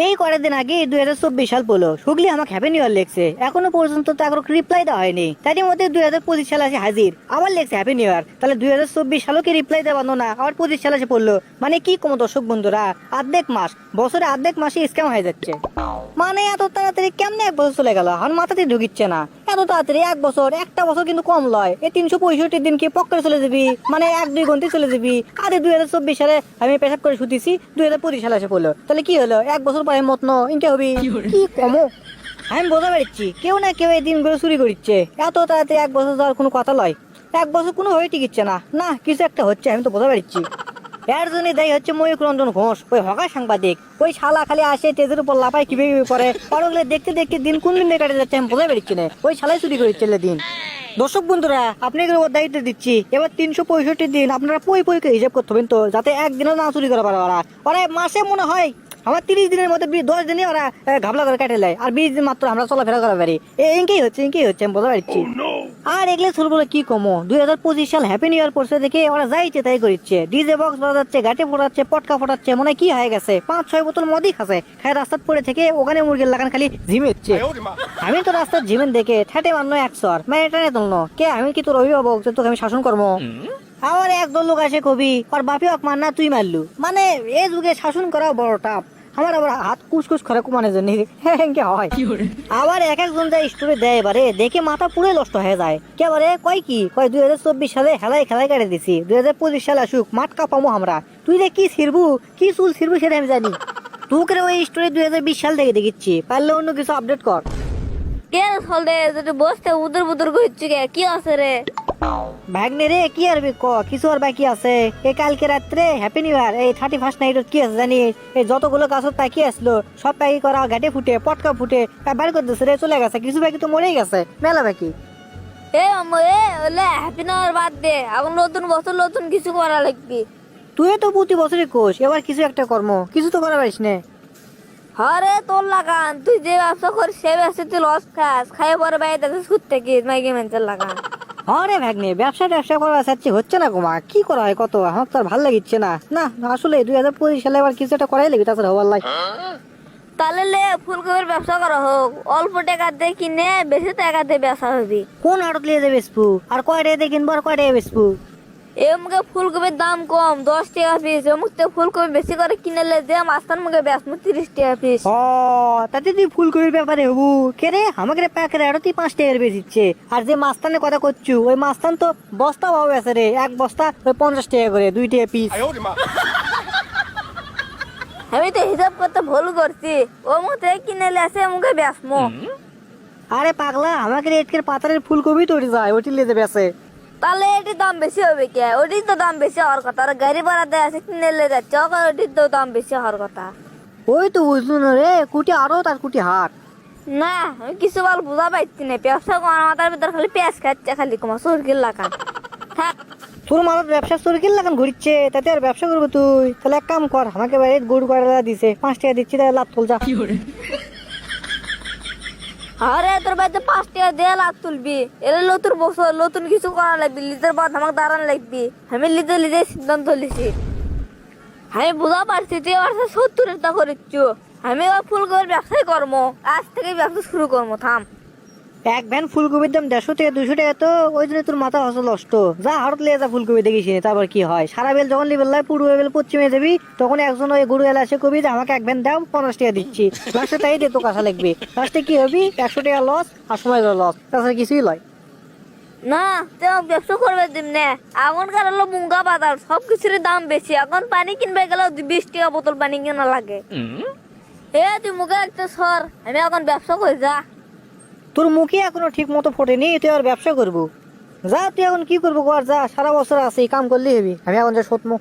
এই কয়েক দিন আগে 2024 সাল পড়লো, শুগলি আমাকে হ্যাপি নিউ ইয়ার লেখছে, এখনো পর্যন্ত তো এখনো রিপ্লাই দেওয়া হয়নি। তারই মধ্যে 2025 সাল আসে হাজির, আবার লেখছে হ্যাপি নিউ ইয়ার। তাহলে 2024 সালও কি রিপ্লাই দেওয়া না, আবার 25 সাল এসে পড়লো। মানে কি কম দর্শক বন্ধুরা, অর্ধেক মাস, বছরে অর্ধেক মাসে স্ক্যাম হয়ে যাচ্ছে। মানে এত তাড়াতাড়ি কেমনে এক বছর চলে গেল, আমার মাথাতে ঢুকিচ্ছে না। এত তাড়াতাড়ি এক বছর, একটা বছর কিন্তু কম লয়। এই 365 দিন কি পক্করে চলে যাবি, মানে 1-2 ঘন্টায় চলে যাবি। আরে 2024 সালে আমি পেশাব করে শুতেছি, 2025 সালে এসে পড়লো। তাহলে কি হলো, এক বছর পরে মত ইনকে হবি কি কমো। আমি বোঝা পারছি কেউ না কেউ এই দিনগুলো চুরি করছে। এত তাড়াতাড়ি এক বছর যাওয়ার কোনো কথা লয়। এক বছর কোনো হয়ে টিকিচ্ছে না, না কিছু একটা হচ্ছে, আমি তো বোঝা পারছি। এর জন্য দায়ী হচ্ছে ময়ূক রঞ্জন ঘোষ, ওই হকার সাংবাদিক। ওই শালা খালি আসে তেজের উপর লাফায় কিভাবে করে, পরগুলো দেখতে দেখতে দিন কোন দিন কাটে যাচ্ছে আমি বোঝা পারছি না। ওই শালাই চুরি করছে দিন। দর্শক বন্ধুরা, আপনাকে দায়িত্ব দিচ্ছি, এবার 365 দিন আপনারা পই পইকে হিসাব করতে হবেন তো, যাতে একদিনও না চুরি করা পারে। ওরা মাসে মনে হয় আমার 30 দিনের মধ্যে 10 দিনে ওরা ঘাবলা করে কাটে নেয়, আর 20 দিন মাত্র আমরা চলাফেরা করা পারি। ইনকেই হচ্ছে আমি বোঝা পারছি। আর এগুলো শুরু বলে কি কমো, 2025 সাল হ্যাপি নিউ ইয়ার পড়ছে দেখে ওরা যাইছে তাই করছে। ডিজে বক্স বাজাচ্ছে, ঘাটে ফোটাচ্ছে, পটকা ফোটাচ্ছে, মনে কি হয়ে গেছে 5-6 বোতল মদই খাচ্ছে। খায় রাস্তাত পড়ে থেকে ওখানে মুরগির লাগান খালি ঝিমেচ্ছে। আমি তো রাস্তার ঝিমেন দেখে ঠেটে মারনো 100 মানে এটা নেই তুলনো কে, আমি কি তোর অভিভাবক যে তোকে আমি শাসন করবো? আমার একদল লোক আসে কবি আর বাপি অক মার না তুই মারলু, মানে এই যুগে শাসন করা বড় টাপ। আমার আবার হাত কুসকুস করে কুমানের জন্য হয়। আবার এক একজন যা স্টোরি দেয় এবারে দেখে মাথা পুরো নষ্ট হয়ে যায়। কেবারে কয় কি কয় 2024 সালে খেলায় কাটে দিছি, 2025 সালে আসুক মাঠ কাপামো আমরা। তুই রে কি ছিড়বু, কি চুল ছিড়বু সেটা আমি জানি। তোকে ওই স্টোরি 2020 সাল থেকে দেখিচ্ছি, পারলে অন্য কিছু আপডেট কর। কে হলদে যেটা বসতে উদর বুদর করছে কি আছে রে? ভাগ্নে রে কি আর ক, কিছু আর বাকি আছে। এই কালকে রাত্রে হ্যাপি নিউ ইয়ার, এই 31st নাইট কি আছে জানিস? এই যতগুলো গাছ প্যাকি আসলো সব প্যাকি করা, ঘাটে ফুটে পটকা ফুটে বার করে দিচ্ছে রে, চলে গেছে। কিছু প্যাকি তো মরেই গেছে, মেলা প্যাকি। এ ওলে হ্যাপি নিউ ইয়ার বাদ দে, এখন নতুন বছর নতুন কিছু করা লাগবে। তুই তো প্রতি বছরই কোষ, এবার কিছু একটা কর্ম কিছু তো করা পারিস না। আরে তোর লাগান, তুই যে ব্যবসা করিস সে ব্যবসা তুই লস খাস, খাইয়ে পরে বাইরে সুদ থেকে মাইকে মেঞ্চের লাগান। আরে ভাগ্নে ব্যবসা করা চাচ্ছি, হচ্ছে না গোমা, কি করা হয় কত, আমার তো আর ভালো লাগিচ্ছে না। না আসলে 2025 সালে আবার কিছু একটা করাই লাগবে, তাছাড়া হবার লাই। তাহলে লে ফুলকপির ব্যবসা করা হোক, অল্প টাকা দিয়ে কিনে বেশি টাকা দিয়ে বেচা হবে। কোন আড়ত লিয়ে যাবে বেসপু, আর কয় টাকা দিয়ে কিনবো আর কয় টাকা বেসপু? এমুকে ফুলকপির দাম কম 10 টাকা পিস, এমুক ফুলকপি বেশি করে কিনেলে যে মাস্তান মুখে বেচমু 30 টাকা পিস। ও তাতে তুই ফুলকপির ব্যাপারে হবু কে রে, আমাকে প্যাকেট আরো তুই 5 টাকার বেচিচ্ছে। আর যে মাস্তানের কথা করছু, ওই মাস্তান তো বস্তা ভাবে আছে রে, এক বস্তা ওই 50 টাকা করে, 2 টাকা পিস। আমি তো হিসাব করতে ভুল করছি, ও মুখে কিনেলে আছে মুখে বেচমু। আরে পাগলা, আমাকে রেটকের পাতারের ফুলকপি তৈরি যায়, ওটি লিয়ে যাবে আছে। তাহলে এটির দাম বেশি হবে কে? ওটির তো দাম বেশি হওয়ার কথা, আর গাড়ি ভাড়া দেয় আছে কিনেলে যাচ্ছে, ওটির তো দাম বেশি হওয়ার কথা। ওই তো বুঝলু না রে, কুটি আরো তার কুটি হাট। না আমি কিছু বল বুঝা পাইছি না, ব্যবসা করার মাথার ভিতর খালি পেঁয়াজ খাচ্ছে, খালি কমা সরকির লাগান। হ্যাঁ তোর মালত ব্যবসা সরকির লাগান ঘুরছে, তাতে আর ব্যবসা করবো তুই? তাহলে এক কাম কর, আমাকে বাইরে গরু কাটা দিছে 5 টাকা দিচ্ছি, তাহলে লাভ তোল যা। আরে তোর বাড়িতে 5 টাকা দিয়ে লাভ তুলবি, এলে নতুন বছর নতুন কিছু করা লাগবি, লিজের পর আমাকে দাঁড়ান লাগবি। আমি লিজে সিদ্ধান্ত লিছি, আমি বুঝা পারছি তুই আমার 70 টাকা করিচ্ছু। আমি এবার ফুলকপির ব্যবসায় করবো, আজ থেকে ব্যবসা শুরু করবো। থাম, এক ভ্যান ফুলকপির দাম 150 থেকে 200 টাকা, তো ওই জন্য তোর মাথা হসল নষ্ট। যা হাড়ত লিয়ে যা ফুলকপি দেখিস, তারপর কি হয়, সারা বেল যখন লিবেল লাই পূর্ব বেল পশ্চিমে যাবি, তখন একজন ওই গরু এলা এসে কবি যে আমাকে এক ভ্যান দাও, 50 টাকা দিচ্ছি। লাস্টে তাই দিয়ে তো কাঁচা লাগবে, লাস্টে কি হবি 100 টাকা লস, আর সময় লস, তাছাড়া কিছুই লয় না তুই আমার ব্যবসা করবে দিমনে। এখনকার হলো মুঙ্গা বাজার, সবকিছুর দাম বেশি। এখন পানি কিনবে গেলেও 20 টাকা বোতল পানি কেনা লাগে। তুই মুখে একটা সর, আমি এখন ব্যবসা করি যা। তোর মুখে এখনো ঠিক মতো ফোটেনি, তুই আর ব্যবসা করবো? যা তুই এখন কি করবো কর, যা, সারা বছর আছে কাম করলেই হবি। আমি এখন যে সতমো